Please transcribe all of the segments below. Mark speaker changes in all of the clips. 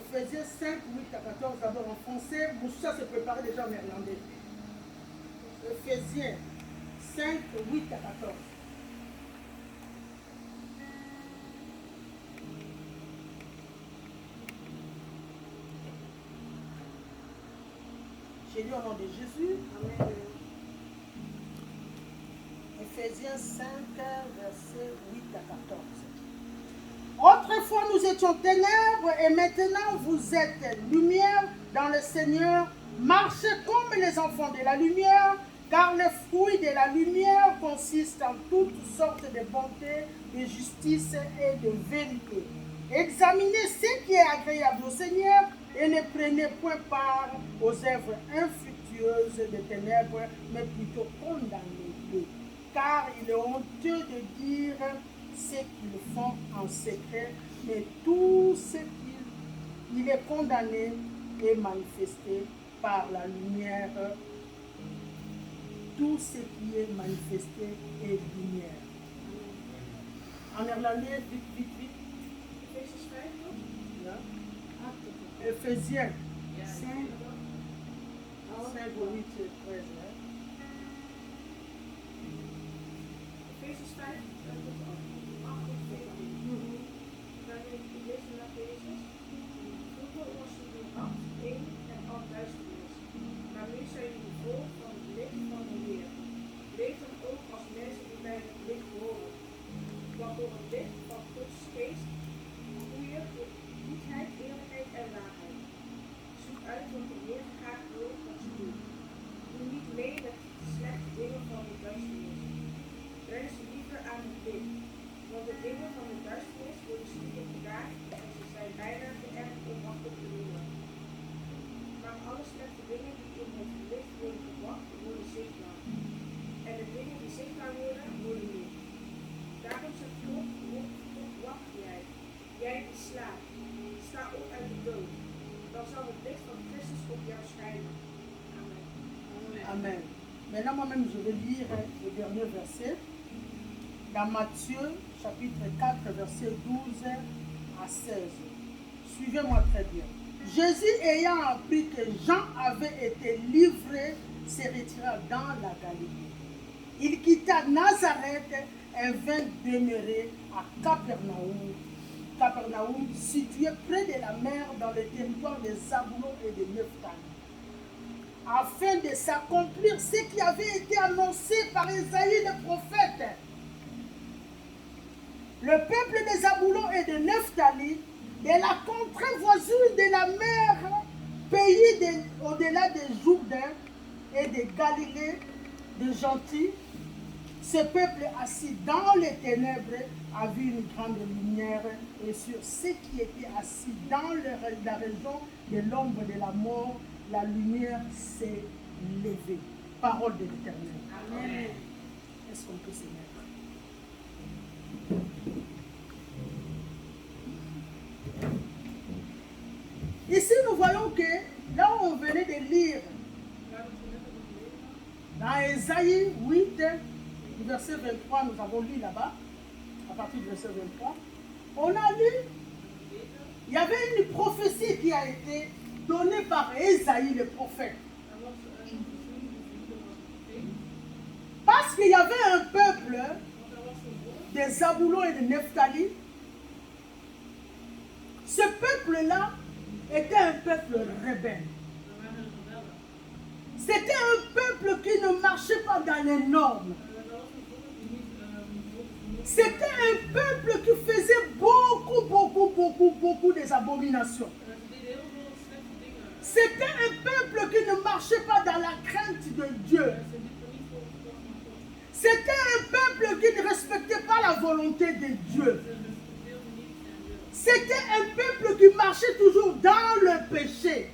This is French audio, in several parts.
Speaker 1: Ephésiens 5, 8 à 14, d'abord en français. Moussa se préparait déjà en néerlandais. Ephésiens 5, 8 à 14. J'ai lu au nom de Jésus. Amen. Ephésiens 5, verset 8 à 14. Autrefois nous étions ténèbres et maintenant vous êtes lumière dans le Seigneur. Marchez comme les enfants de la lumière, car le fruit de la lumière consiste en toutes sortes de bonté, de justice et de vérité. Examinez ce qui est agréable au Seigneur et ne prenez point part aux œuvres infructueuses des ténèbres, mais plutôt condamnez-les. Car il est honteux de dire ce qu'ils font en secret, mais tout ce qu'il est condamné est manifesté par la lumière. Tout ce qui est manifesté est lumière. En néerlandais, vite. Ephésiens 5, 8, 13.
Speaker 2: Efesiërs 5, 8 tot 14. Waarin ik lees naar Jezus. Vroeger was u door nacht, één en al duisternis. Maar nu zijn jullie vol van het licht van de Heer. Leef dan ook als mensen die bij het licht horen. Want door het licht van Gods geest groeien goedheid, eerlijkheid en waarheid. Zoek uit wat de Heer graag wil dat ze doen. Doe niet mee met de slechte dingen van de duisternis. Breng ze liever aan het licht. Want de dingen van de duisternis worden stiekem gedaan en ze zijn bijna te erg om makkelijk te noemen. Maar alle slechte dingen die in het licht worden gebracht, worden zichtbaar. En de dingen die zichtbaar worden, worden niet. Daarom zegt God, wacht jij die slaapt. Sta op uit de dood. Dan zal het licht van Christus op jou schijnen. Amen.
Speaker 1: Amen. Maintenant, moi-même, je vais lire le dernier verset. Dans Matthieu, chapitre 4, verset 12 à 16. Suivez-moi très bien. Jésus, ayant appris que Jean avait été livré, se retira dans la Galilée. Il quitta Nazareth et vint demeurer à Capernaum, situé près de la mer dans le territoire de Zabulon et de Nephtali, afin de s'accomplir ce qui avait été annoncé par Isaïe le prophète. Le peuple de Zabulon et de Nephtali, de la contrée voisine de la mer, pays au-delà des Jourdain et de Galilée, des gentils, ce peuple assis dans les ténèbres a vu une grande lumière, et sur ceux qui étaient assis dans la région de l'ombre de la mort, la lumière s'est levée. Parole de l'Éternel. Amen. Est-ce qu'on peut se mettre? Ici, nous voyons que là où on venait de lire, dans Ésaïe 8, verset 23, nous avons lu là-bas, à partir du verset 23, on a lu, il y avait une prophétie qui a été donnée par Ésaïe le prophète. Parce qu'il y avait un peuple de Zabulon et de Nephtali. Ce peuple-là était un peuple rebelle. C'était un peuple qui ne marchait pas dans les normes. C'était un peuple qui faisait beaucoup des abominations. C'était un peuple qui ne marchait pas dans la crainte de Dieu. C'était un peuple qui ne respectait pas la volonté de Dieu. C'était un peuple qui marchait toujours dans le péché.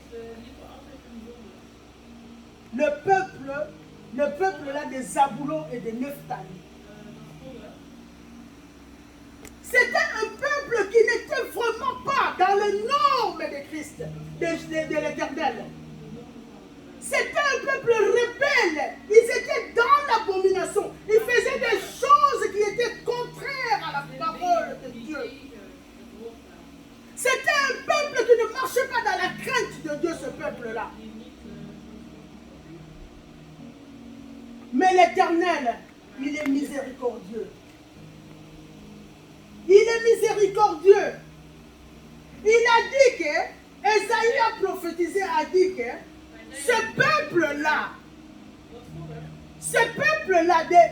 Speaker 1: Le peuple là des Zabulon et des Nephtali. C'était un peuple qui n'était vraiment pas dans les normes de Christ, de l'Éternel. C'était un peuple rebelle. Ils étaient dans l'abomination. Ils faisaient des choses qui étaient contraires à la parole de Dieu. C'était un peuple qui ne marchait Mais l'Éternel, il est miséricordieux. Il est miséricordieux. Il a dit que, Esaïe a prophétisé, a dit que, ce peuple-là de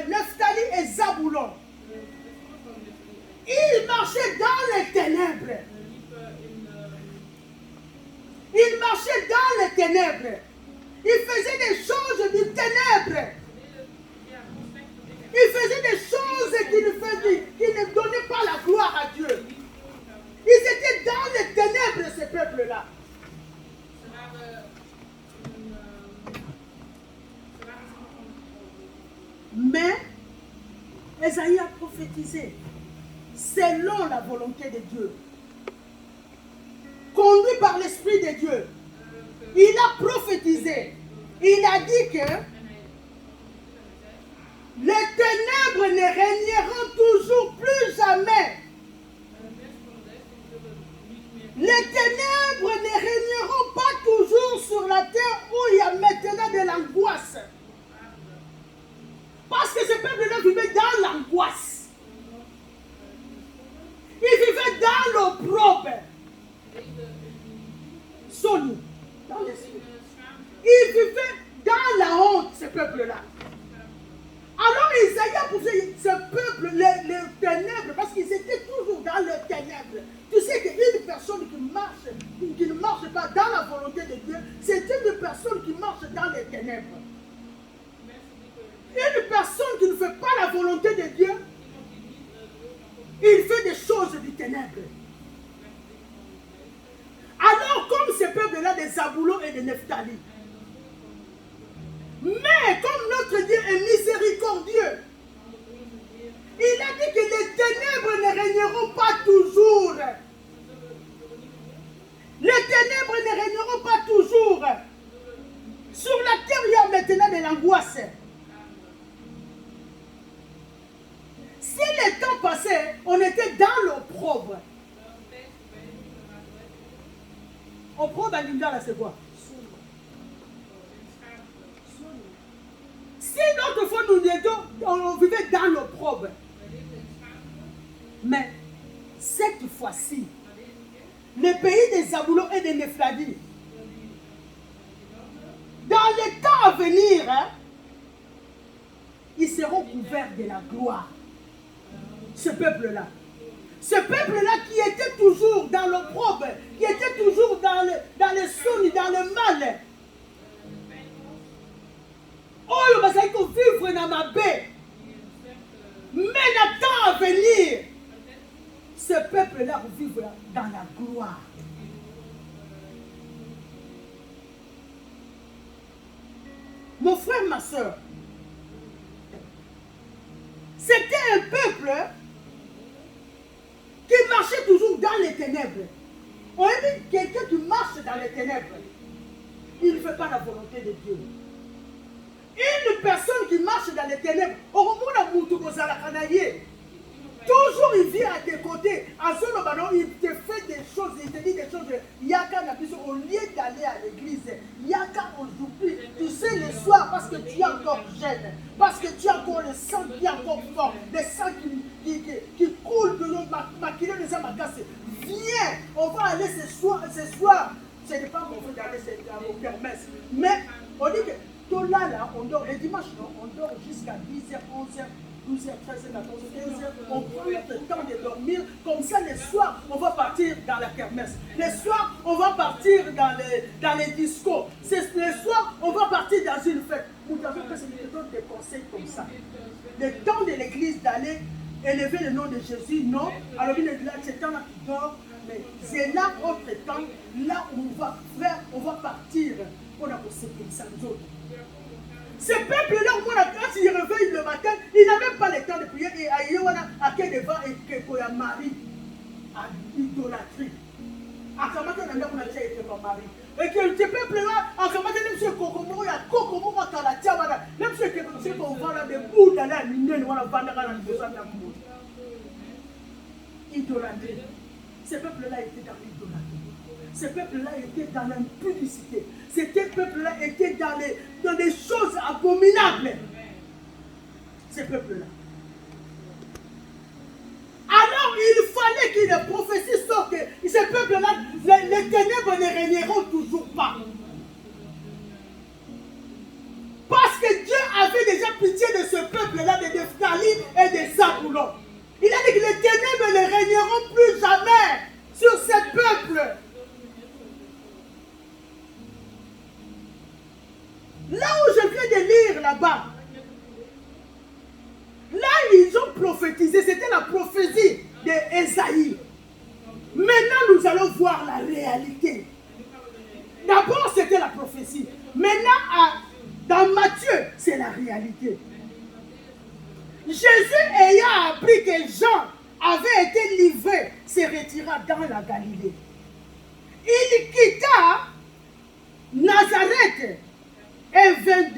Speaker 1: Nephtali et Zaboulon, il marchait dans les ténèbres. Il marchait dans les ténèbres. Il faisait des choses du ténèbre. Il faisait des choses qui ne donnaient pas la gloire à Dieu. Ils étaient dans les ténèbres, ce peuple-là. Mais, Esaïe a prophétisé selon la volonté de Dieu. Conduit par l'Esprit de Dieu. Il a prophétisé. Il a dit que les ténèbres ne régneront toujours plus jamais. Les ténèbres ne régneront pas toujours sur la terre où il y a maintenant de l'angoisse. Parce que ce peuple-là vivait dans l'angoisse. Il vivait dans l'opprobre. Sonny, dans l'esprit. Il vivait dans la honte, ce peuple-là. Alors Isaïe a poussé ce peuple, les ténèbres, parce qu'ils étaient toujours dans les ténèbres. Tu sais qu'une personne qui ne marche pas dans la volonté de Dieu, c'est une personne qui marche dans les ténèbres. Une personne qui ne fait pas la volonté de Dieu, il fait des choses du ténèbre. Alors, comme ce peuple-là des Zaboulon et des Nephtali, mais comme notre Dieu est miséricordieux, il a dit que les ténèbres ne régneront pas toujours. Les ténèbres ne régneront pas toujours. Sur la terre, il y a maintenant de l'angoisse. Si le temps passait, on était dans l'opprobre. Opprobre à Lingala, c'est quoi? Si d'autres fois on vivait dans l'opprobre. Mais cette fois-ci, le pays des Zaboulon et des Nephtali, dans les temps à venir, ils seront couverts de la gloire. Ce peuple-là. Ce peuple-là qui était toujours dans l'opprobre, qui était toujours dans le sonne, dans le mal. Oh, il va vivre dans ma paix. Mais le temps à venir, ce peuple-là va vivre dans la gloire. Mon frère, ma soeur, c'était un peuple qui marchait toujours dans les ténèbres. On dit quelqu'un qui marche dans les ténèbres, il ne fait pas la volonté de Dieu. Une personne qui marche dans les ténèbres, toujours il vient à tes côtés. À ce moment, il te fait des choses, il te dit des choses. Yaka au lieu d'aller à l'église, Yaka aujourd'hui, tu sais le soir parce que tu es encore jeune, parce que tu as encore le sang qui est encore fort, le sang qui coule de l'eau, maquillé de sa macasse. Viens, on va aller ce soir. Ce n'est pas mon fait d'aller au kermesse. Mais on dit que tout là, on dort. Les dimanches, non, on dort jusqu'à 10h, 11h. 12h, 13h, 14h, 15h, on prend notre temps de dormir. Comme ça, le soir, on va partir dans la kermesse. Le soir, on va partir dans les discos. Le soir, on va partir dans une fête. Nous avons fait des conseils comme ça. Le temps de l'église d'aller élever le nom de Jésus, non. Alors, c'est temps là qui dort. Mais c'est là, autre temps, là où on va partir. On a pensé comme ça, nous autres. Ce peuple-là, quand il réveille le matin, il n'a même pas le temps de prier. Et il y a quel devant et qu'il y a Marie à l'idolâtrie. À comment on a déjà été mon mari. Et que ce peuple-là, à comment même si Kokomo, il y a Kokomo, il y a Kalatia, même si on voit là des bouts d'aller à l'union, on va vendre dans le besoin d'un monde. Idolâtrie. Ce peuple-là était dans l'idolâtrie. Ce peuple-là était dans l'impudicité. Ce peuple-là était dans des choses abominables. Ce peuple-là. Alors il fallait que les prophéties sortent que ce peuple-là, les ténèbres ne régneront toujours pas. Parce que Dieu avait déjà pitié de ce peuple-là, de Nephtali et de Zaboulon. Il a dit que les ténèbres ne régneront plus jamais sur ce peuple. Là où je viens de lire là-bas, là ils ont prophétisé, c'était la prophétie d'Ésaïe. Maintenant nous allons voir la réalité. D'abord c'était la prophétie. Maintenant dans Matthieu c'est la réalité. Jésus ayant appris que Jean avait été livré, se retira dans la Galilée. Il quitta Nazareth et vint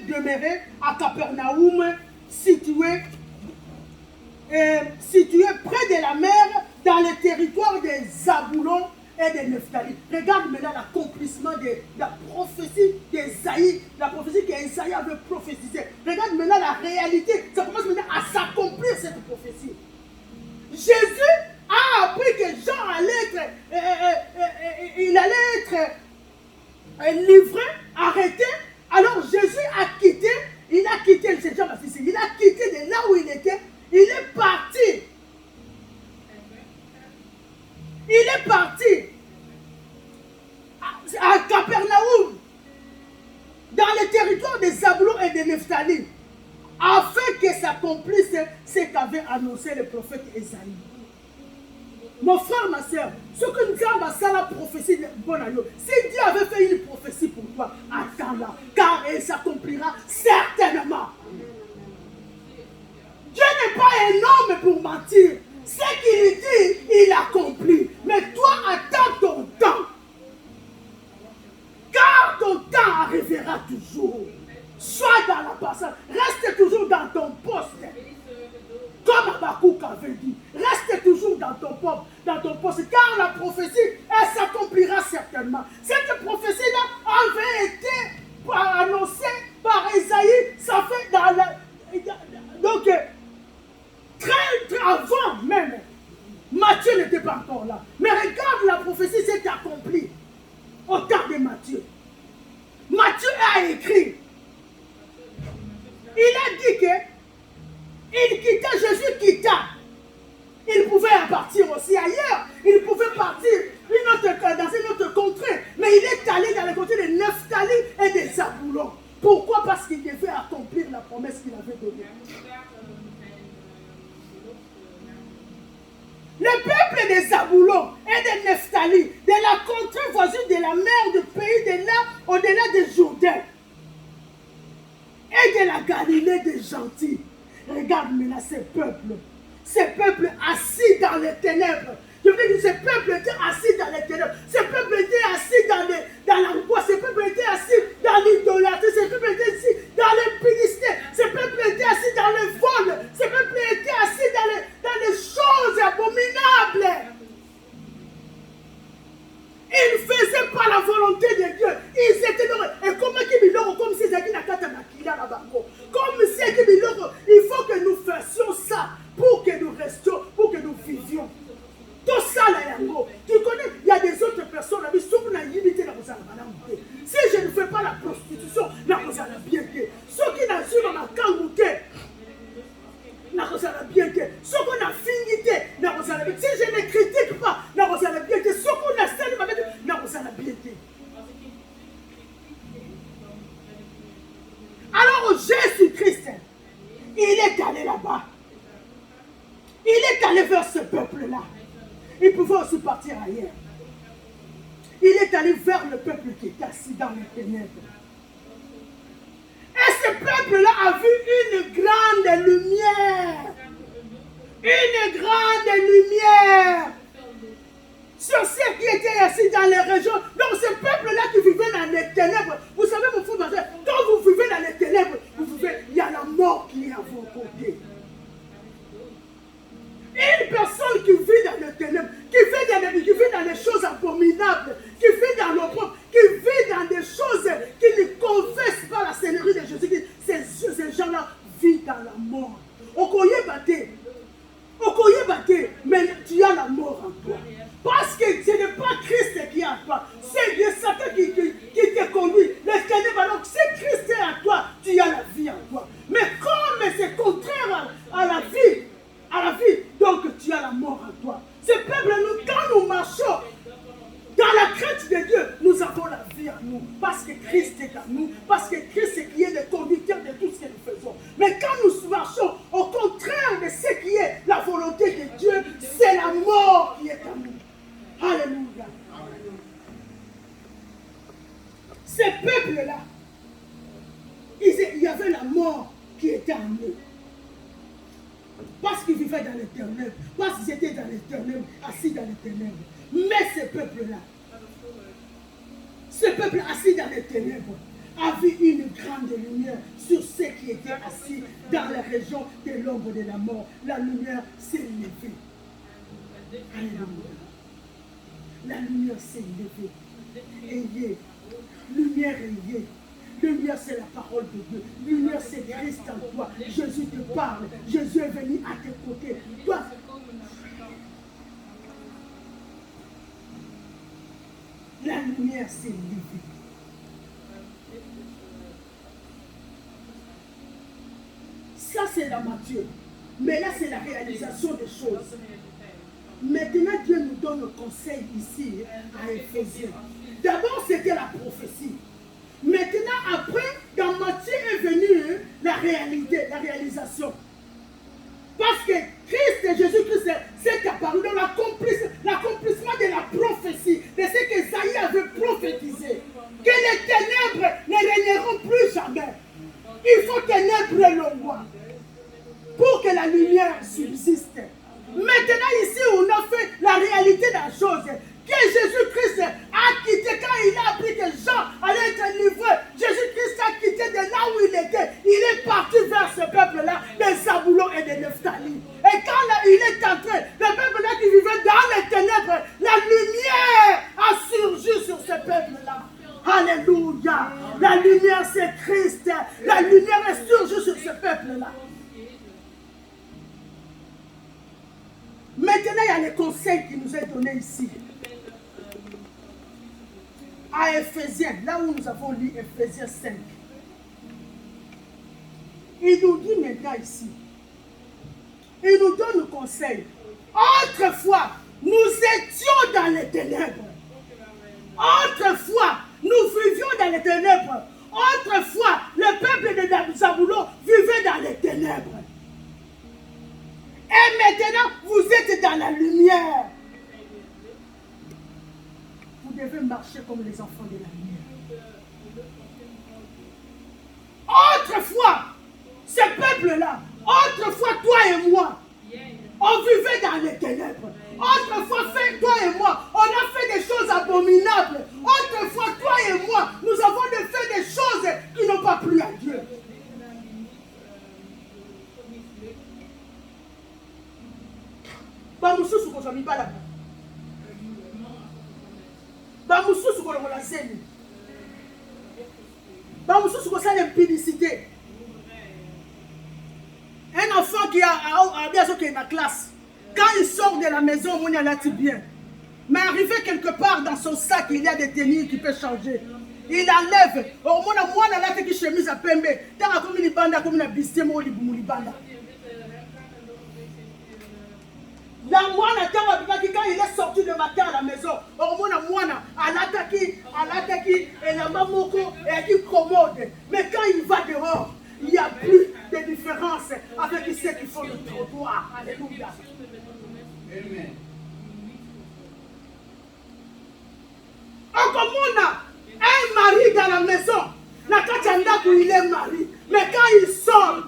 Speaker 1: demeurer à Capernaum, situé près de la mer, dans le territoire des Zaboulon et de Nephtali. Regarde maintenant l'accomplissement de la prophétie d'Ésaïe, la prophétie qu'Ésaïe avait prophétisée. Regarde maintenant la réalité, ça commence maintenant à s'accomplir cette prophétie. Jésus a appris que Jean allait être livré, arrêté. Alors Jésus a quitté c'est Jean Baptiste, il a quitté de là où il était, il est parti. Il est parti à Capernaum, dans le territoire de Zaboulon et de Nephtali, afin que s'accomplisse ce qu'avait annoncé le prophète Ésaïe. Mon frère, ma soeur, ce que nous avons dans la prophétie de Bonayo, si Dieu avait fait une prophétie pour toi, attends-la, car elle s'accomplira certainement. Dieu n'est pas un homme pour mentir. Ce qu'il dit, il accomplit. Mais toi, attends ton temps. Car ton temps arrivera toujours. Sois dans la patience. Reste toujours dans ton poste. Comme Habakkuk avait dit. Reste toujours dans ton poste. Car la prophétie, elle s'accomplira certainement. Cette prophétie-là avait été annoncée par Ésaïe. Ça fait dans la... Donc, très avant même, Matthieu n'était pas encore là. Mais regarde, la prophétie s'est accomplie au temps de Matthieu. Matthieu a écrit. Il a dit que Jésus quitta. Il pouvait partir aussi ailleurs. Il pouvait partir dans une autre contrée. Mais il est allé dans le contrée de Nephtali et de Zaboulon. Pourquoi? Parce qu'il devait accomplir la promesse qu'il avait donnée. Le peuple de Zaboulon et de Nephtali, de la contrée voisine de la mer, du pays de là, au-delà des Jourdain, et de la Galilée des gentils. Regarde maintenant ces peuples assis dans les ténèbres. Je veux dire que ce peuple était assis dans les ténèbres. Ce peuple était assis dans l'angoisse. Ce peuple était assis dans l'idolâtrie. Ce peuple était assis dans l'impudicité. Ce peuple était assis dans le vol. Ce peuple était assis dans les choses abominables. Ils ne faisaient pas la volonté de Dieu. Ils étaient dans... Et comment comme si c'était la carte maquilla là-bas. Comme si il faut que nous fassions ça pour que nous restions, pour que nous vivions. Tout ça là, tu connais, il y a des autres personnes, si je ne fais pas la prostitution, bien que ceux qui n'ont su dans ma cangouté, bien que ceux qu'on a fini, si je ne critique pas, bien que ceux qu'on a salué, bien que. Alors Jésus-Christ, il est allé là-bas. Il est allé vers ce peuple-là. Il pouvait aussi partir ailleurs. Il est allé vers le peuple qui est assis dans les ténèbres. Et ce peuple-là a vu une grande lumière. Une grande lumière. Sur ceux qui étaient assis dans les régions. Donc ce peuple-là qui vivait dans les ténèbres. Vous savez, mon frère, quand vous vivez dans les ténèbres, il y a la mort qui est à vos côtés. Une personne qui vit dans le ténèbres, qui vit dans des choses abominables, qui vit dans l'opprobre, qui vit dans des choses qui ne confessent pas la Seigneurie de Jésus-Christ. Ces gens-là vivent dans la mort. Mais tu as la mort en toi. Parce que ce n'est pas Christ qui est en toi. C'est Dieu Satan qui te conduit. Les ténèbres, alors si Christ est en toi, tu as la vie en toi. Mais comme c'est contraire à la vie, donc tu as la mort en toi. Ce peuple, quand nous marchons dans la crainte de Dieu, nous avons la vie en nous. Parce que Christ est en nous. Parce que Christ est qui est le conducteur de tout ce que nous faisons. Mais quand nous marchons au contraire de ce qui est la volonté de Dieu, c'est la mort qui est en nous. Alléluia. Ces peuples-là, il y avait la mort qui était en eux. Parce qu'ils vivaient dans les ténèbres. Parce qu'ils étaient dans les ténèbres, assis dans les ténèbres. Mais ce peuple-là, ce peuple assis dans les ténèbres, a vu une grande lumière sur ceux qui étaient assis dans la région de l'ombre de la mort. La lumière s'est levée. Alléluia. La lumière s'est levée. Ayez. Lumière ayez. Lumière, c'est la parole de Dieu. Lumière, c'est Christ en toi. Jésus te parle. Jésus est venu à tes côtés. Toi, la lumière s'est levée. Ça, c'est la nature. Mais là, c'est la réalisation des choses. Maintenant, Dieu nous donne le conseil ici à Éphésiens. D'abord, c'était la prophétie. Maintenant, après, dans Matthieu est venu la réalité, la réalisation. Parce que Christ, Jésus-Christ, s'est apparu dans l'accomplissement de la prophétie, de ce qu'Ésaïe avait prophétisé. Que les ténèbres ne régneront plus jamais. Il faut ténèbres le roi pour que la lumière subsiste. Maintenant, ici, on a fait la réalité de la chose. Que Jésus-Christ a quitté, quand il a appris que Jean allait être livré, Jésus-Christ a quitté de là où il était. Il est parti vers ce peuple-là, de Zabulon et de Nephtali. Et quand là, il est entré, le peuple-là qui vivait dans les ténèbres, la lumière a surgi sur ce peuple-là. Alléluia. La lumière, c'est Christ. La lumière est surgie sur ce peuple-là. Maintenant, il y a les conseils qui nous est donné ici. À Éphésiens, là où nous avons lu Éphésiens 5. Il nous dit maintenant ici, il nous donne le conseil. Autrefois, nous étions dans les ténèbres. Autrefois, nous vivions dans les ténèbres. Autrefois, le peuple de Zabulon vivait dans les ténèbres. Et maintenant, vous êtes dans la lumière. Vous devez marcher comme les enfants de la lumière. Autrefois, ce peuple-là, autrefois, toi et moi, on vivait dans les ténèbres. Autrefois, toi et moi, on a fait des choses abominables. Autrefois, toi et moi, nous avons fait des choses qui n'ont pas plu à Dieu. Bamususu kozwa mibala. Bamususu kolokola seni. Bamususu kosala impudicité. Un enfant qui a bien sûr qui est dans la classe, quand il sort de la maison, on y a bien. Mais arrivé quelque part dans son sac, il y a des tenues qui peuvent changer. Il enlève. Au moins, moi, on a là qui chemise à pembe. Tant comme une bande, comme une biste, moi, il banda. Dans moi, quand il est sorti le matin à la maison, au moins, à l'attaque, et la mamoko, et qui commode. Mais quand il va dehors, il n'y a plus de différence avec ceux qui font le trottoir. Alléluia. Amen. Encore un mari dans la maison, il est marié. Mais quand il sort,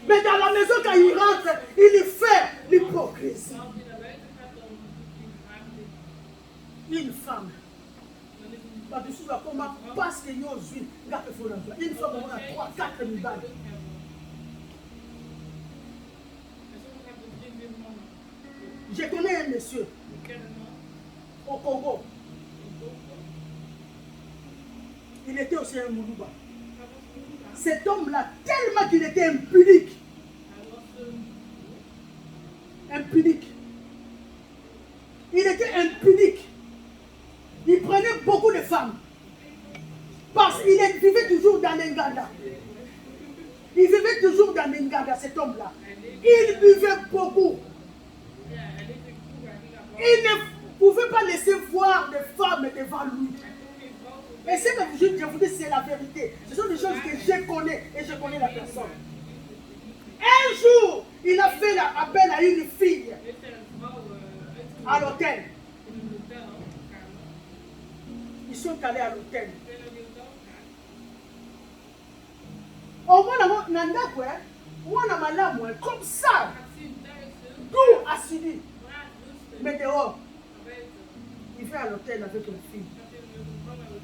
Speaker 1: mais dans la maison, quand il rentre, il fait l'hypocrisie. Une femme. Parce que une femme, on a 3-4 000 balles. Je connais un monsieur au Congo. Il était aussi un Moulouba. Cet homme-là, tellement qu'il était impudique. Impudique. Il était impudique. Il prenait beaucoup de femmes. Parce qu'il vivait toujours dans l'Engada. Il vivait toujours dans l'Engada, cet homme-là. Il buvait beaucoup. Il ne pouvait pas laisser voir des femmes devant lui. Et ce que je vous dis, c'est la vérité. Ce sont des choses que je connais et je connais la personne. Un jour, il a fait appel à une fille à l'hôtel. Ils sont allés à l'hôtel. Au moins, comme ça, tout assidu. Mais dehors, il fait à l'hôtel avec la fille.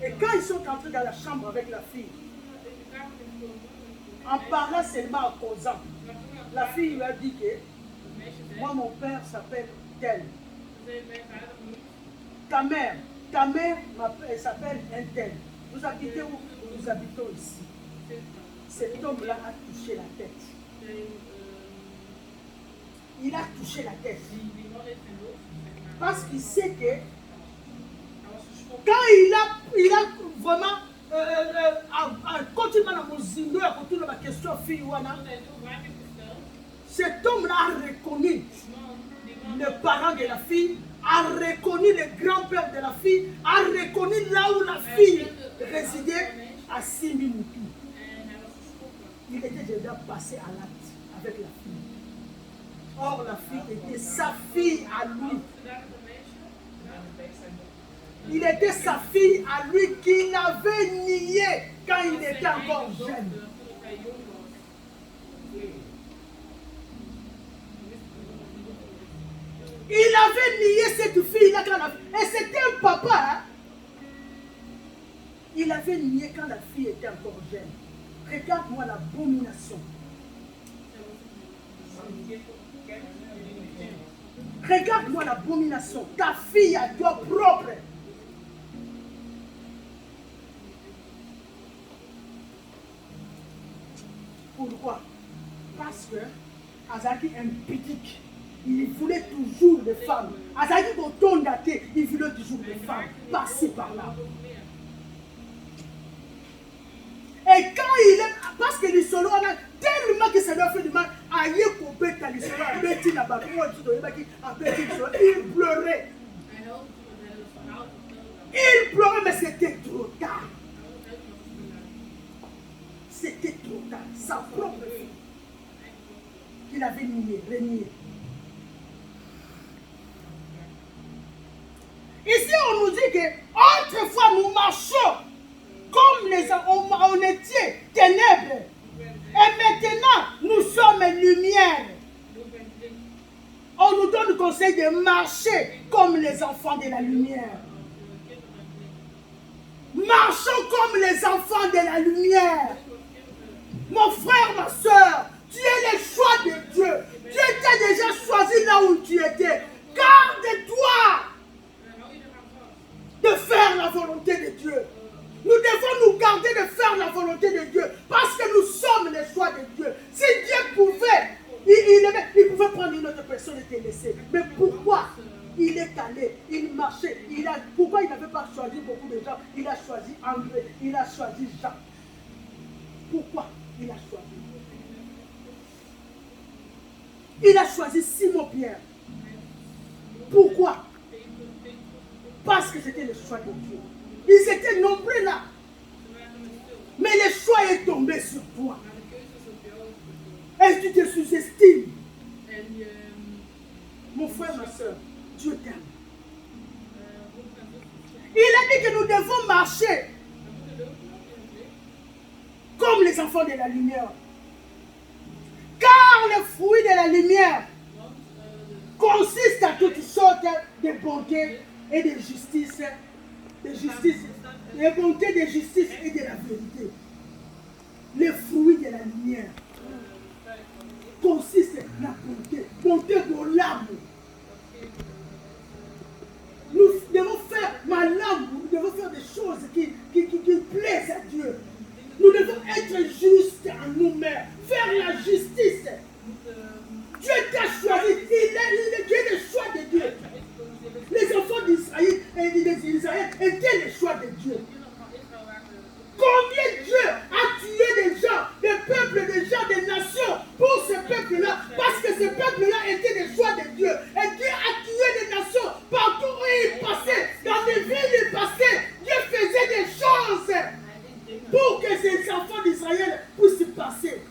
Speaker 1: Et quand ils sont entrés dans la chambre avec la fille, en parlant seulement en causant, la fille lui a dit que moi, mon père s'appelle tel. Ta mère elle s'appelle un tel. Vous habitez où? Nous habitons ici. Cet homme-là a touché la tête. Il a touché la tête. Parce qu'il sait que quand il a vraiment continué à me ma question fille, cet homme-là a reconnu le parent de la fille, a reconnu le grand-père de la fille, a reconnu là où la fille résidait à 6 000 moutons. Il était déjà passé à l'acte avec la fille. Or, la fille était sa fille à lui. Il était sa fille à lui qu'il avait nié quand il était encore jeune. Il avait nié cette fille-là quand la fille... Et c'était un papa. Hein? Il avait nié quand la fille était encore jeune. Regarde-moi l'abomination. Regarde-moi l'abomination. Ta fille à toi propre. Pourquoi? Parce que Azaki est impudique. Il voulait toujours des femmes. Azaki Boton daté, il voulait toujours des femmes. Passer par là. Et quand il est... Parce que les solos, tellement que ça lui a fait du mal, il pleurait. Il pleurait, mais c'était trop tard. C'était trop tard. Sa propre fille qu'il avait nié, renié. Ici, on nous dit que autrefois nous marchions comme les on était ténèbres. Et maintenant, nous sommes lumière. On nous donne le conseil de marcher comme les enfants de la lumière. Marchons comme les enfants de la lumière. Mon frère, ma soeur, tu es le choix de Dieu. Dieu t'a déjà choisi là où tu étais. Garde-toi de faire la volonté de Dieu. Nous devons nous garder de faire la volonté de Dieu parce que nous sommes les choix de Dieu. Si Dieu pouvait, il pouvait prendre une autre personne et te laisser. Mais pourquoi il est allé, il marchait, pourquoi il n'avait pas choisi beaucoup de gens? Il a choisi André, il a choisi Jean. Pourquoi il a choisi? Il a choisi Simon-Pierre. Pourquoi? Parce que c'était le choix de Dieu. Ils étaient nombreux là. Mais le choix est tombé sur toi. Est-ce que tu te sous-estimes? Mon frère, ma soeur, Dieu t'aime. Il a dit que nous devons marcher comme les enfants de la lumière. Car le fruit de la lumière consiste à toutes sortes de bonté et de justice. De bonté, de justice et de la vérité. Le fruit de la lumière consiste à la bonté. Bonté de l'âme. en nous-mêmes, faire la justice. Dieu t'a choisi, Dieu est le choix de Dieu. Les enfants d'Israël étaient les choix de Dieu. Combien Dieu a tué des gens, des peuples, des gens, des nations pour ce peuple-là, parce que ce peuple-là était des choix de Dieu. Et Dieu a tué des nations partout où il passait, dans des villes il passait. Dieu faisait des choses pour que ces enfants d'Israël puissent passer.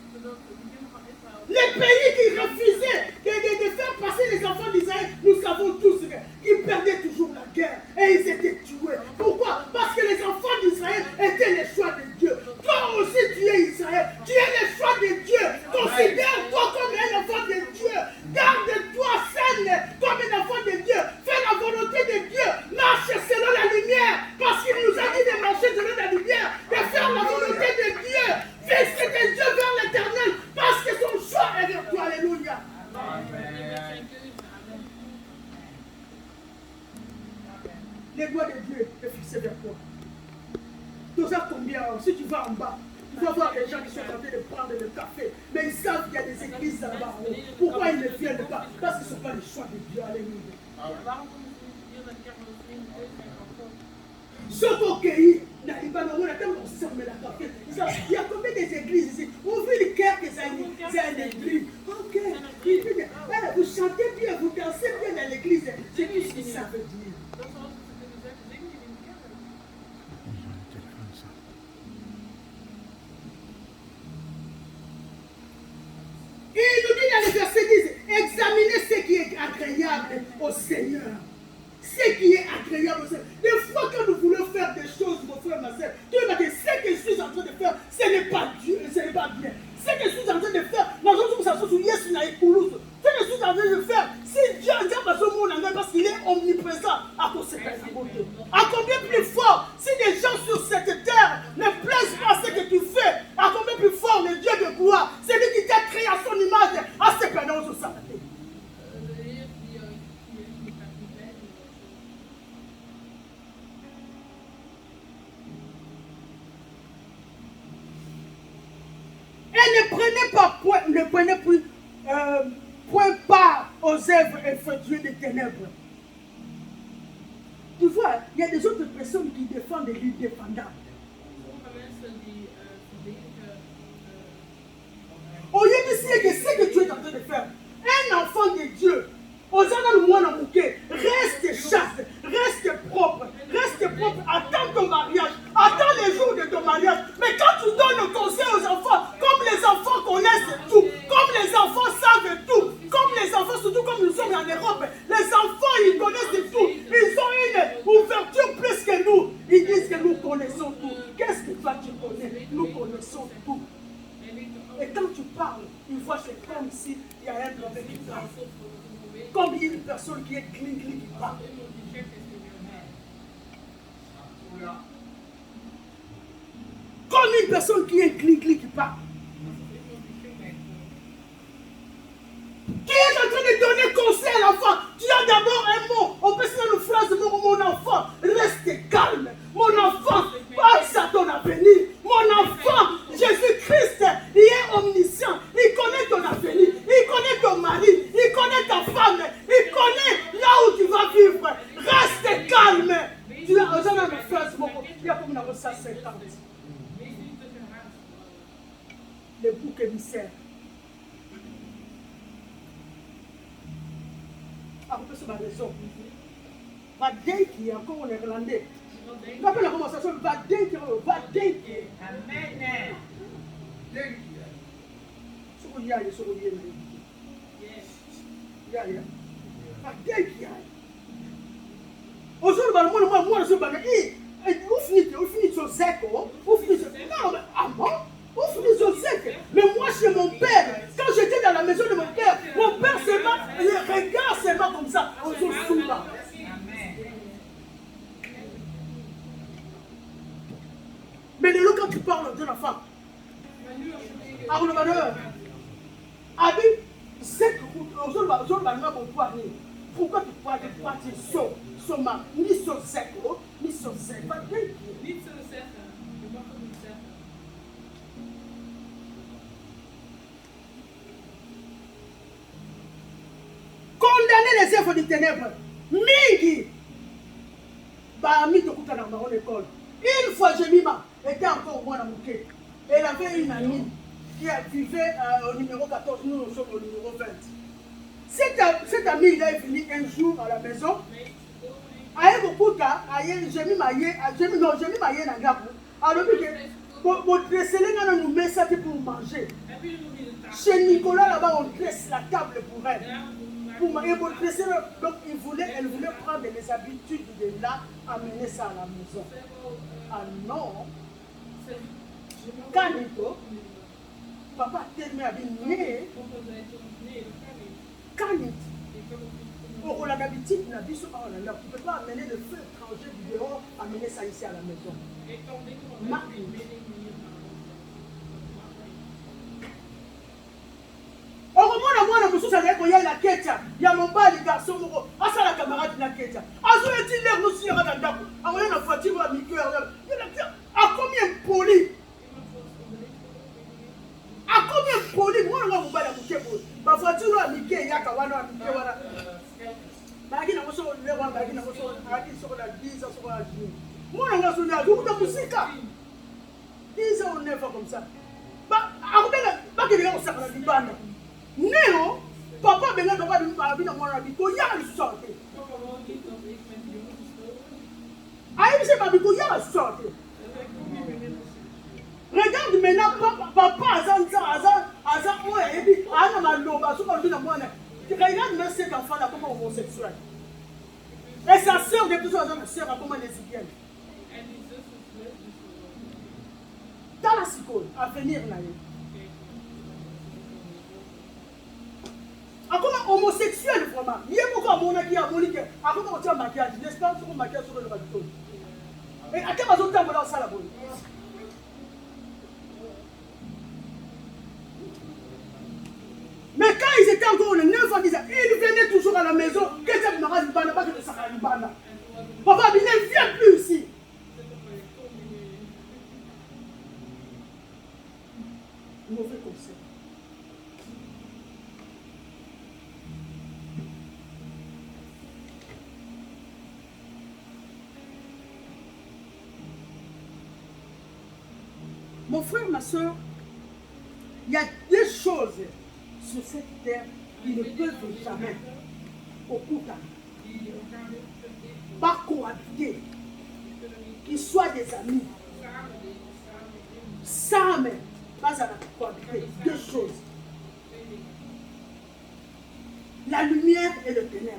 Speaker 1: Les pays qui refusaient de faire passer les enfants d'Israël, nous savons tous qu'ils perdaient toujours la guerre et ils étaient tués. Pourquoi? Parce que les enfants d'Israël étaient les choix de Dieu. Toi aussi tu es Israël, tu es le choix de Dieu. Considère-toi comme un enfant de Dieu. Garde-toi saine comme un enfant de Dieu. Fais la volonté de Dieu. Marche selon la lumière. Parce qu'il nous a dit de marcher selon la lumière, de faire la volonté de Dieu. Fixe tes yeux vers l'éternel parce que son choix est vers toi. Alléluia. Amen. Les doigts de Dieu est fixé vers toi. Tu sais combien, si tu vas en bas, tu vas voir les gens qui sont en train de prendre le café, mais ils savent qu'il y a des églises là-bas en haut. Pourquoi ils ne viennent pas? Parce qu'ils ne sont pas les choix de Dieu. Alléluia. Ce qu'on cueillit, il y a combien des églises ici? Vous voulez quelques années, c'est une église. Ok. Vous chantez bien, vous dansez bien dans l'église. C'est tout ce que ça veut dire. Il nous dit dans le verset 10, examinez ce qui est agréable au Seigneur. Ce qui est agréable au Seigneur. Des fois, quand nous voulons faire des choses, mon frère, ma soeur, tu vas dire, ce que je suis en train de faire, ce n'est pas Dieu, ce n'est pas bien. Ce que je suis en train de faire, ce que je suis en train de faire, si Dieu a dit à ce monde, parce qu'il est omniprésent, à cause de sa bonté. À combien plus fort, si les gens sur cette terre ne plaisent pas ce que tu fais, à combien plus fort le Dieu de gloire, celui qui t'a créé à son image, à ses pénances au sabat. Et ne prenez plus point part aux œuvres effectuées des ténèbres. Tu vois, il y a des autres personnes qui défendent l'indéfendable. Au lieu d'essayer de ce que tu es en train de faire, un enfant de Dieu, reste chaste, reste propre, attends ton mariage, attends les jours de ton mariage. Mais quand tu donnes le conseil aux enfants, comme les enfants connaissent tout, comme les enfants savent tout, comme les enfants, surtout comme nous sommes en Europe, les enfants ils connaissent tout, ils ont une ouverture plus que nous. Ils disent que nous connaissons tout. Qu'est-ce que toi tu connais? Nous connaissons tout. Et quand tu parles, une fois c'est comme s'il y a un problème qui parle. Comme une personne qui est clean qui parle. Comme une personne qui est clean qui parle. Qui est en train de donner conseil à l'enfant. Tu as d'abord un mot. On peut se faire une phrase de mon enfant. Reste calme. Mon enfant, pense à ton avenir. Mon enfant, Jésus-Christ, il est omniscient. Il connaît ton avenir. Il connaît ton mari. Il connaît ta femme. Il connaît là où tu vas vivre. Reste calme. Tu as besoin de faire ce moment. Il y a comme une avance à 50. Le bouc émissaire. Après ça, ma raison. Vadeki, encore en néerlandais. Tu appelles la conversation Vadeki. Amen. Ce qu'il y a, c'est ce qu'il y a. Vadeki. Aujourd'hui, moi, je suis bagay. Vous finissez au sec, vous finissez. Non, mais ah bon? Vous finissez au sec. Mais moi, chez mon père, quand j'étais dans la maison de mon père seulement, regarde seulement comme ça. On se souvient. Mais de l'eau, quand tu parles de la femme, à mon malheur, Abi, c'est que pourquoi tu parles de partir soma, ni sur zéro, ni sur zéro. œuvres des ténèbres. Mingi. Parmi tout le monde dans l'école. Une fois, Jemima était encore au moins dans mon quai. Elle avait une amie qui vivait au numéro 14, nous sommes au numéro 20. Cette amie, il est venu un jour à la maison. Aïe, beaucoup de cas, Jemima yé n'a pas. Alors, votre dresseur nous met ça pour manger. Chez Nicolas, là-bas, on dresse la table pour elle. Et votre dresseur, donc elle voulait prendre les habitudes de là, amener ça à la maison. Ah non. Canito, papa tellement abîmé. Canito. On a l'habitude, on a dit ce qu'on a. Tu ne peux pas amener le feu étranger du dehors, amener ça ici à la maison. Il y a la quête, il y a mon bas, les garçons, ah ça la camarade de la quête. Ah ça est-il l'air nous sur la dame. Ah ouais la voiture à mi-cœur. À combien poli? À combien poli? Moi on va vous battre à bouquet pour. Ma voiture à mi-cœur, il y a kawana à mi-cœur voilà. Bagina mo so le wa bagina mo so aki so la 10 so la jour. Moi on va se dire vous de musique. 10 ans on est pas comme ça. Ba akubela ba ke le osaka na bibanda. Néo papa benga papa bi na mwana bi ko ya le sorte. Aïe c'est pas bi ko ya le sorte. Regarde maintenant papa azan ouais et puis ana maloba so ba bi na mwana. Regarde même cet enfant là comment homosexuel. Et sa sœur depuis toujours sa sœur comment lesbienne. Dans la psychose à venir là. Comment homosexuel vraiment? Il y a beaucoup de monde qui a monique. À comment on tient maquillage? J'espère que on maquillage sur le bateau. Et à quel moment on tient dans ça la bonne? Mais quand ils étaient encore 9 ans, ils venaient toujours à la maison. Qu'est-ce que tu n'as pas que ça va? Papa, il ne vient plus ici. Mauvais conseil. Mon frère, ma soeur, il y a deux choses sur cette terre qui ne peuvent jamais occulter. Pas cohabiter, qu'ils soient des amis, sans même pas à cohabiter. Deux choses. La lumière et le ténèbre.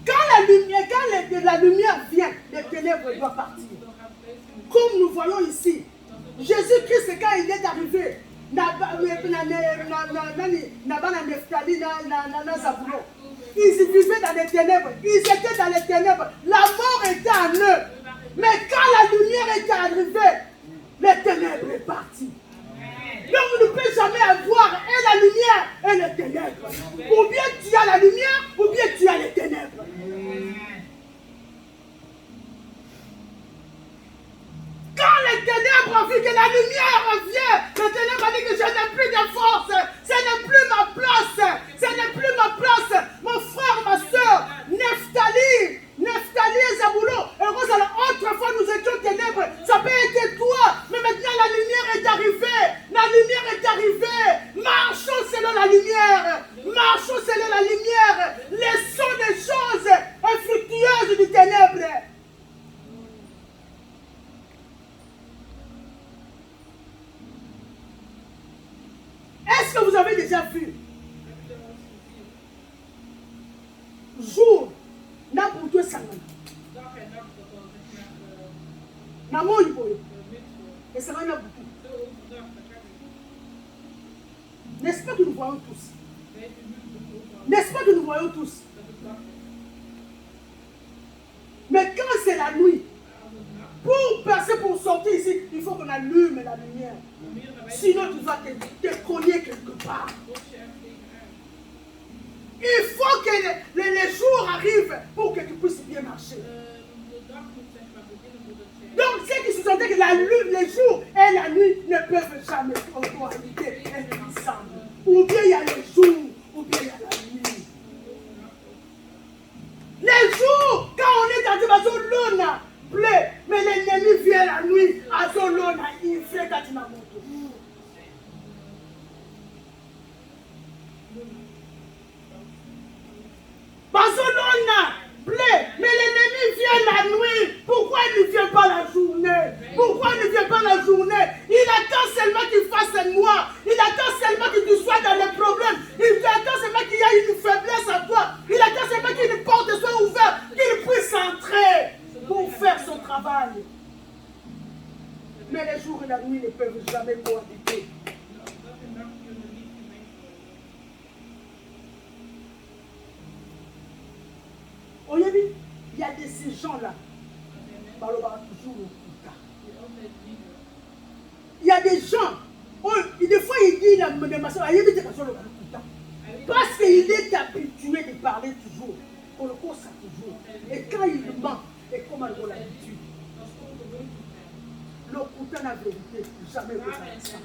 Speaker 1: Quand la lumière vient, le ténèbre doit partir. Comme nous voyons ici, Jésus-Christ, quand il est arrivé, ils vivaient dans les ténèbres, ils étaient dans les ténèbres, la mort était en eux. Mais quand la lumière est arrivée, les ténèbres est parti. Donc on ne peut jamais avoir et la lumière et les ténèbres. Ou bien tu as la lumière, ou bien tu as les ténèbres. Quand les ténèbres ont vu que la lumière revient, les ténèbres ont dit que je n'ai plus de force, ce n'est plus ma place, ce n'est plus ma place. Mon frère, ma soeur, Nephtali et Zaboulon, autrefois nous étions ténèbres, ça peut être toi, mais maintenant la lumière est arrivée, la lumière est arrivée, marchons selon la lumière, marchons selon la lumière, laissons des choses infructueuses du ténèbre. Est-ce que vous avez déjà vu jour n'a pour toi ça n'a moi il faut et ça va n'a beaucoup. N'est-ce pas que nous voyons tous? N'est-ce pas que nous voyons tous? Mais quand c'est la nuit, pour passer, pour sortir ici, il faut qu'on allume la lumière. Sinon, tu vas te cogner quelque part. Il faut que les jours arrivent pour que tu puisses bien marcher. Donc, ceux qui se sentent que la lune, les jours et la nuit ne peuvent jamais cohabiter ensemble. Ou bien il y a les jours Mais l'ennemi vient la nuit. Pourquoi il ne vient pas la journée? Pourquoi il ne vient pas la journée? Il attend seulement qu'il fasse noir. Il attend seulement que tu sois dans les problèmes. Il attend seulement qu'il y ait une faiblesse à toi. Il attend seulement qu'une porte soit ouverte, qu'il puisse entrer pour faire son travail. Mais les jours et la nuit ne peuvent jamais cohabiter. Il y a de ces gens-là. Il y a des gens, des fois il dit parce qu'il est habitué de parler toujours. On le constate toujours. Et quand il ment, et comment il a l'habitude. Le couteau la vérité, jamais vous ça.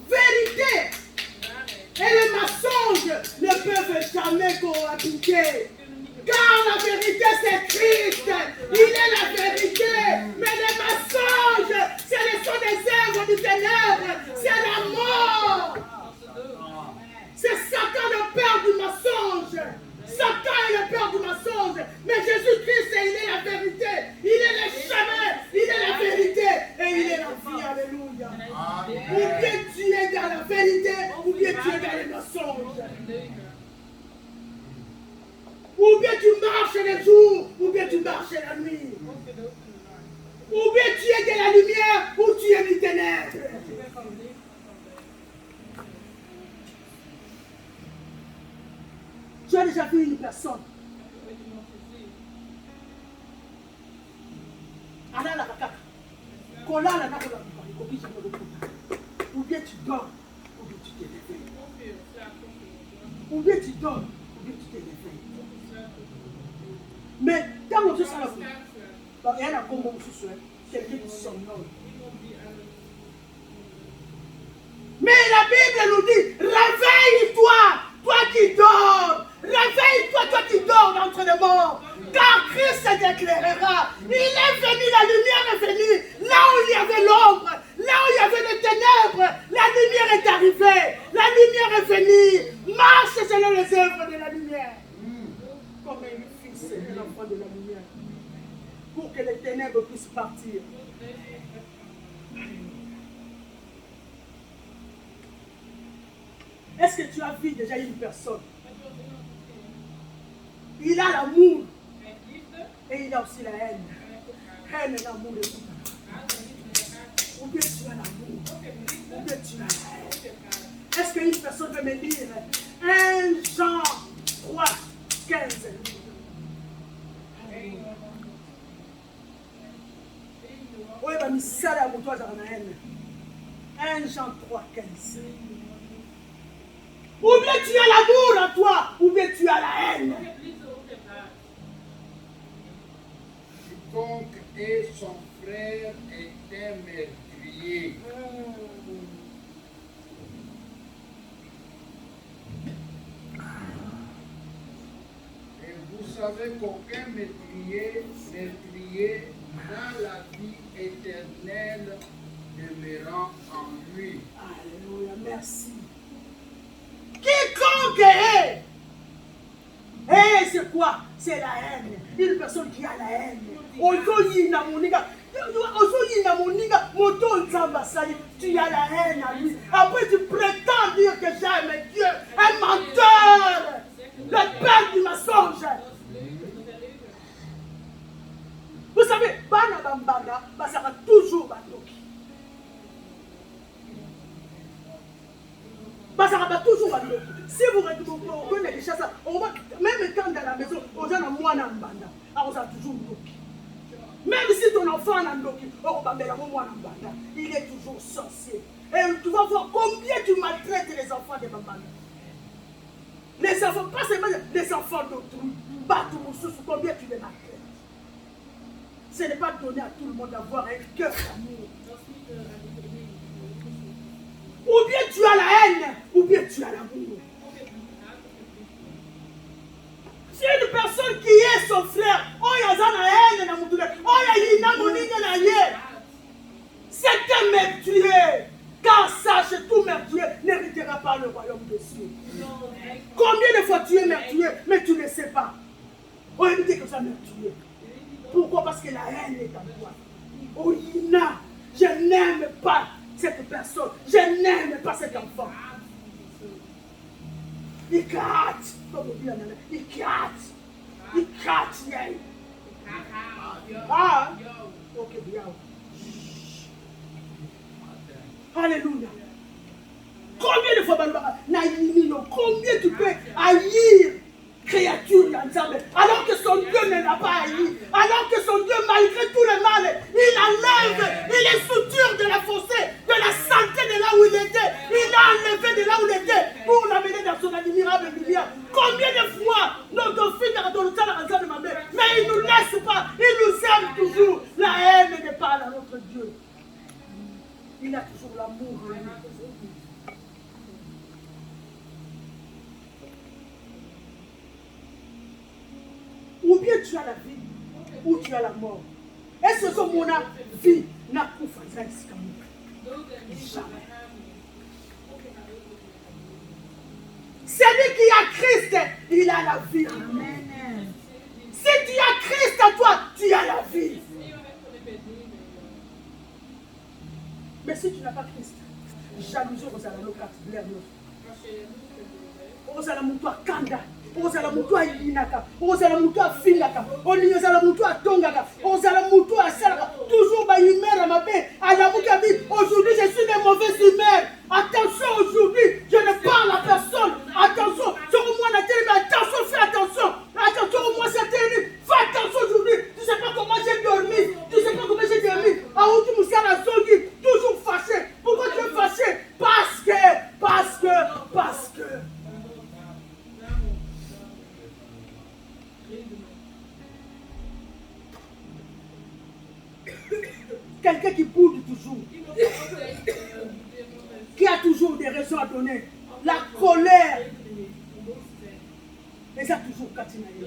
Speaker 1: Vérité et le mensonge ne peuvent jamais cohabiter. Car la vérité c'est Christ, il est la vérité, mais les mensonges, ce sont des œuvres du ténèbre, c'est la mort. C'est Satan le père du mensonge. Satan est le père du mensonge, mais Jésus-Christ, il est la vérité, il est le chemin, il est la vérité et il est la vie. Alléluia. Ou bien tu es dans la vérité, ou bien tu es dans les mensonges. Ou bien tu marches le jour, ou bien tu marches la nuit. Ou bien tu es de la lumière, ou tu es du ténèbre. Tu as déjà vu une personne. Ou bien tu dors, ou bien tu te réveilles. Ou bien tu dors, ou bien tu te réveilles. Mais quand on se sent la vie, il y a un combo quelqu'un qui somnole. Mais la Bible nous dit, réveille-toi, toi qui dors. Réveille-toi, toi qui dors d'entre les morts. Car Christ t'éclairera. Il est venu, la lumière est venue. Là où il y avait l'ombre, là où il y avait les ténèbres, la lumière est arrivée. La lumière est venue. Marche selon les œuvres de la lumière. Comme un fils et un enfant de la lumière. Pour que les ténèbres puissent partir. Est-ce que tu as vu déjà une personne? Il a l'amour et il a aussi la haine. Haine et l'amour de tout. Ou bien tu as l'amour, ou bien tu as la haine. Est-ce qu'une personne peut me dire 1 Jean 3, 15? Oui, mais ça là, toi, dans la haine. 1 Jean 3, 15. Ou bien tu as l'amour en toi, ou bien tu as la haine.
Speaker 3: Quiconque est son frère est un meurtrier. Et vous savez qu'aucun meurtrier dans la vie éternelle demeurant en lui.
Speaker 1: Alléluia, merci. Quiconque est. Et c'est quoi? C'est la haine. Une personne qui a la haine. Tu as la haine à lui. Après tu prétends dire que j'aime Dieu. Un menteur. Le père du mensonge. Vous savez, Bana Bambana, ça va toujours Bandoki. Ça va toujours Bandoki. Si vous regardez les chasses, même quand dans la maison, on a moi dans Banda, on a toujours Bandoki. Même si ton enfant est Bandoki, il est toujours sorcier. Et tu vas voir combien tu maltraites les enfants de Bambanda. Les enfants, pas seulement les enfants d'autrui, combien tu les maltraites. Ce n'est pas donné à tout le monde d'avoir un cœur d'amour. Ou bien tu as la haine, ou bien tu as l'amour. Si une personne qui est son frère, oh il y a la haine, oh il y a une royaume des cieux. Combien de fois tu es meurtrier, mais tu ne sais pas. On va dire que tu es meurtrier. Pourquoi? Parce que la haine est en toi. Oh, Ina, je n'aime pas cette personne. Je n'aime pas cet enfant. Il gratte. Il gratte. Il gratte. Ah, ok, bien. Alléluia. Combien de fois, combien tu peux haïr créature ensemble, alors que son Dieu ne l'a pas haï, alors que son Dieu, malgré tout le mal, il enlève, il est souture de la fossée, de la santé de là où il était, il a enlevé de là où il était pour l'amener dans son admirable lumière. Combien de fois notre fils dans le temps de ma mère, mais il ne nous laisse pas, il nous aime toujours. La haine n'est pas à notre Dieu. Il a toujours l'amour de lui. Ou bien tu as la vie, ou tu as la mort. Est-ce que mon vie n'a pas fait ça? Jamais. Celui qui a Christ, il a la vie. Amen. Si tu as Christ à toi, tu as la vie. Mais si tu n'as pas Christ, jalousie aux alalokat, blaire aux alamutoa kanda. Ozala mutu ayinaka, ozala mutu afingaka, ozala mutu atongaka, ozala mutu asalaka, toujours ba humeur mabe, alamuka bi, aujourd'hui je suis de mauvaise humeur. Attention aujourd'hui, je ne parle à personne. Attention, sur moi la télé, mais attention, fais attention. Attention, moi c'est terrible. Fais attention aujourd'hui. Tu sais pas comment j'ai dormi, tu sais pas comment j'ai dormi. Aouti Moussala Zogi, toujours fâché. Pourquoi tu es fâché? Parce que. Quelqu'un qui boude toujours, qui a toujours des raisons à donner, la colère, mais ça toujours katinaye.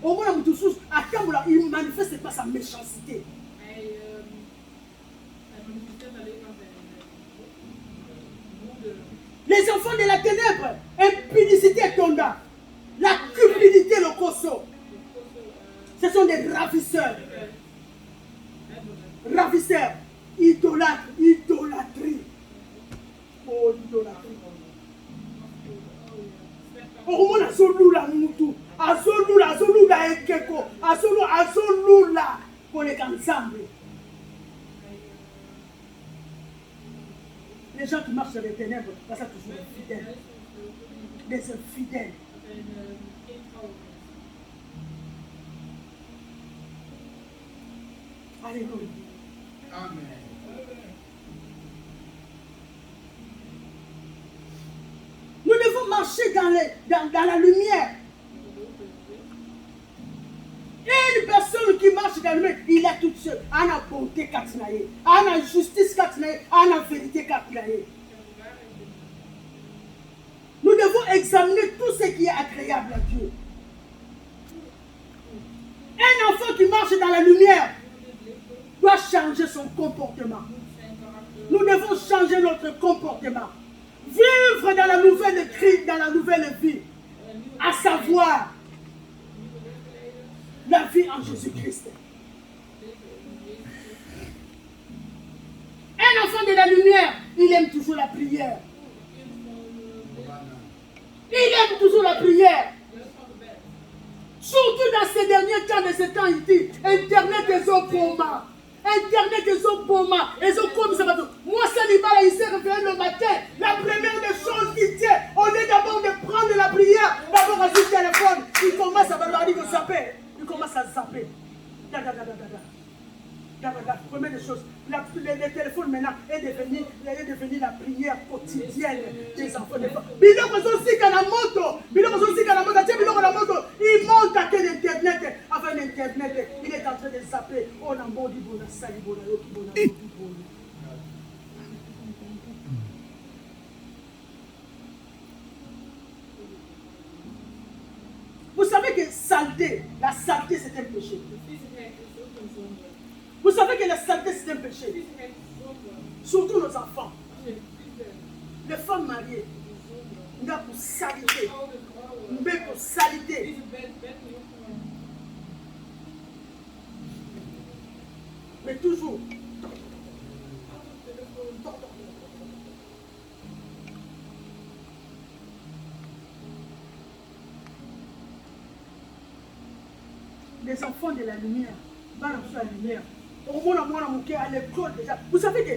Speaker 1: Au moins, il ne manifeste pas sa méchanceté. Les enfants de la ténèbre, impudicité tonda. La cupidité, le cosso. Ce sont des ravisseurs. Ravisseurs. Idolâtrie. Oh, idolâtrie. Au moins, azolula mutu. Azolula ekeko. Azolula. Pour les ensemble. Les gens qui marchent dans les ténèbres, ça toujours des fidèles. Des infidèles. Alléluia.
Speaker 3: Amen.
Speaker 1: Nous devons marcher dans la lumière. Et une personne qui marche dans la lumière, il est toute seule. On a bonté katinaye, on a justice katinaye, on a vérité katinaye. Nous devons examiner tout ce qui est agréable à Dieu. Un enfant qui marche dans la lumière doit changer son comportement. Nous devons changer notre comportement. Vivre dans la nouvelle vie. À savoir, la vie en Jésus-Christ. Un enfant de la lumière, il aime toujours la prière. Il aime toujours la prière. Surtout dans ces derniers temps, de ce temps, il dit Internet est au poma. Internet est au poma. Et au comme ça va. Moi, Salibala, il s'est réveillé le matin. La première des choses qu'il tient, au lieu d'abord de prendre la prière, d'abord à son téléphone, il commence à bavarder de zapper. Il commence à zapper. Première des choses, le téléphone maintenant est devenu la prière quotidienne des enfants. Il monte à quel internet, avant l'internet, il est en train de zapper. Vous savez que la saleté c'est un péché. Vous savez que la saleté, c'est un péché. Surtout nos enfants. Les femmes mariées. Nous avons pour salité. Nous avons pour salité. Mais toujours. Les enfants de la lumière, va dans la lumière. Au moins, à l'école déjà. Vous savez que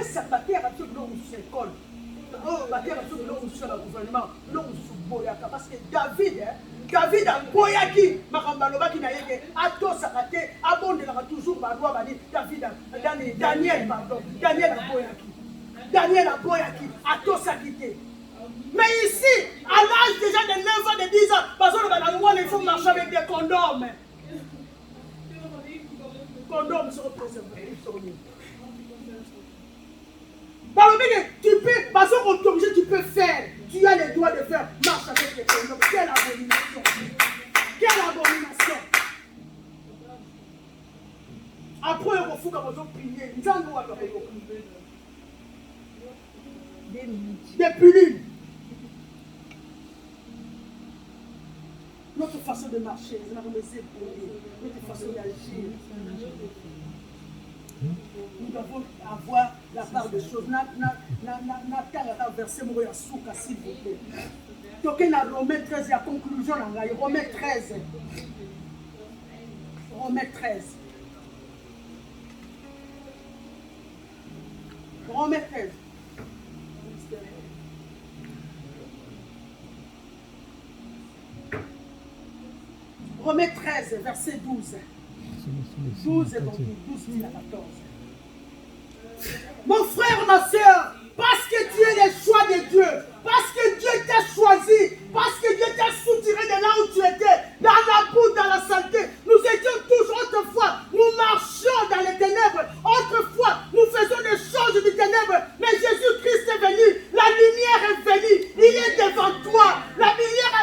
Speaker 1: ça battait à ceux qui ont une école. Battait à ceux qui ont un gouvernement. Parce que David a boyaki, Makambaloba qui n'a été à tous à rater, abondé toujours par roi Daniel, pardon. Daniel a boyaki, à tous à quitter. Mais ici, à l'âge déjà de 9 ans, de 10 ans, parce que il faut marcher avec des condoms. Condoms sont préservés. Par le fait que tu peux, parce qu'on t'oblige, tu peux faire. Tu as les droits de faire. Marche avec les condoms. Quelle abomination. Quelle abomination. Après, on faut qu'on va prier. Des pilules. Notre façon de marcher, notre façon d'agir. Nous devons avoir la part des choses. N'a versé mon souka, s'il vous plaît. Donc, il y a Romains 13, il y a conclusion. Romains 13. Romains 13. Romains 13. Romains 13, verset 12. 12 et 12 à 14. Mon frère, ma soeur, parce que tu es le choix de Dieu, parce que Dieu t'a choisi, parce que Dieu t'a soutiré de là où tu étais, dans la boue, dans la saleté. Nous étions tous autrefois, nous marchions dans les ténèbres. Autrefois, nous faisions des choses du ténèbre. Mais Jésus-Christ est venu, la lumière est venue, il est devant toi. La lumière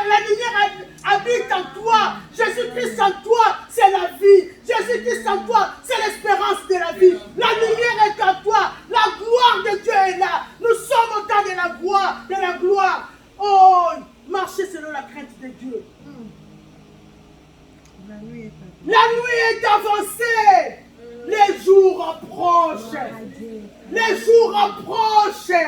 Speaker 1: habite en toi. Jésus-Christ en toi, c'est la vie. Jésus-Christ en toi, c'est l'espérance de la vie. La lumière est en toi. La gloire de Dieu est là. Nous sommes au temps de la gloire, Oh, marchez selon la crainte de Dieu. La nuit est avancée. Les jours approchent. Les jours approchent.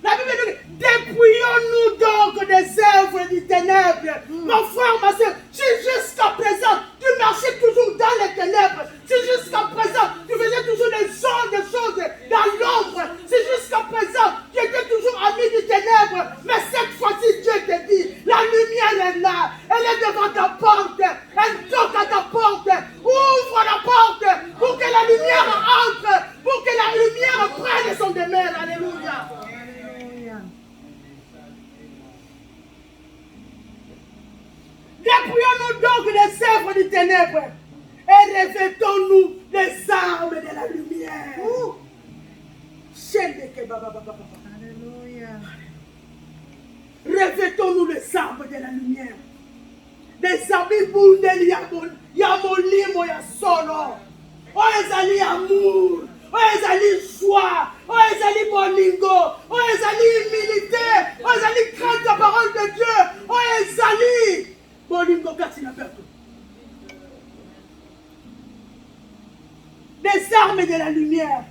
Speaker 1: La Bible dit, dépouillons-nous donc des œuvres du ténèbre. Mon frère, ma soeur, si jusqu'à présent, tu marchais toujours dans les ténèbres, si jusqu'à présent, tu faisais toujours des choses dans l'ombre, si jusqu'à présent, tu étais toujours ami du ténèbre, mais cette fois-ci, Dieu te dit, la lumière est là, elle est devant ta porte, elle toque à ta porte, ouvre la porte pour que la lumière entre, pour que la lumière prenne son demeure. Alléluia. Dépouillons-nous donc des œuvres du ténèbre et revêtons-nous des armes de la lumière. Alléluia. Revêtons-nous les armes de la lumière. Des armes bundeli ya molimo ya solo. Oh, ezali amour. Oh, ezali joie. Oh, ezali bolingo. Oh, ezali humilité. Oh, ezali crainte de la parole de Dieu. Oh, ezali des armes de la lumière.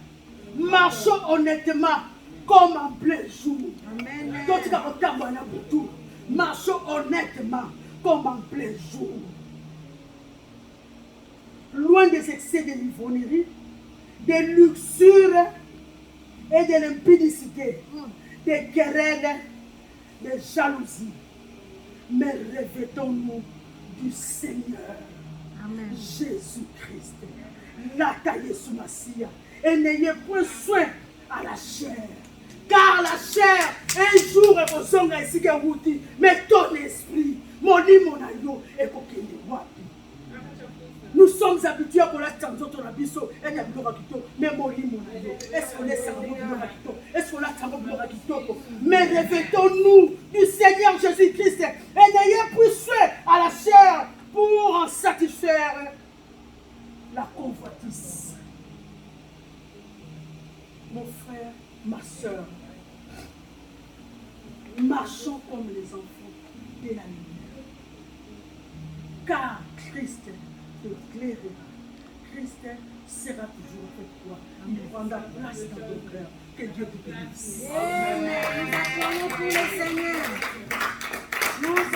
Speaker 1: Marchons honnêtement comme en plein jour. Amen. Marchons honnêtement comme en plein jour. Loin des excès de l'ivrognerie, des luxures et de l'impudicité, des querelles, des jalousies. Mais revêtons-nous du Seigneur. Amen. Jésus-Christ. Et n'ayez point soin à la chair. Car la chair, un jour, est au son ici que vous dites, mais ton esprit, mon ayo, et nous sommes habitués à la tanzo ton abisso et à mais est-ce qu'on est est-ce qu'on a mais revêtons-nous du Seigneur Jésus-Christ et n'ayez plus soin à la chair pour en satisfaire la convoitise. la lumière. Car Christ t'éclairera. Christ sera toujours avec toi. Il prendra place dans ton cœur. Que Dieu te bénisse.
Speaker 4: Amen. Nous acclamons pour le Seigneur. Nous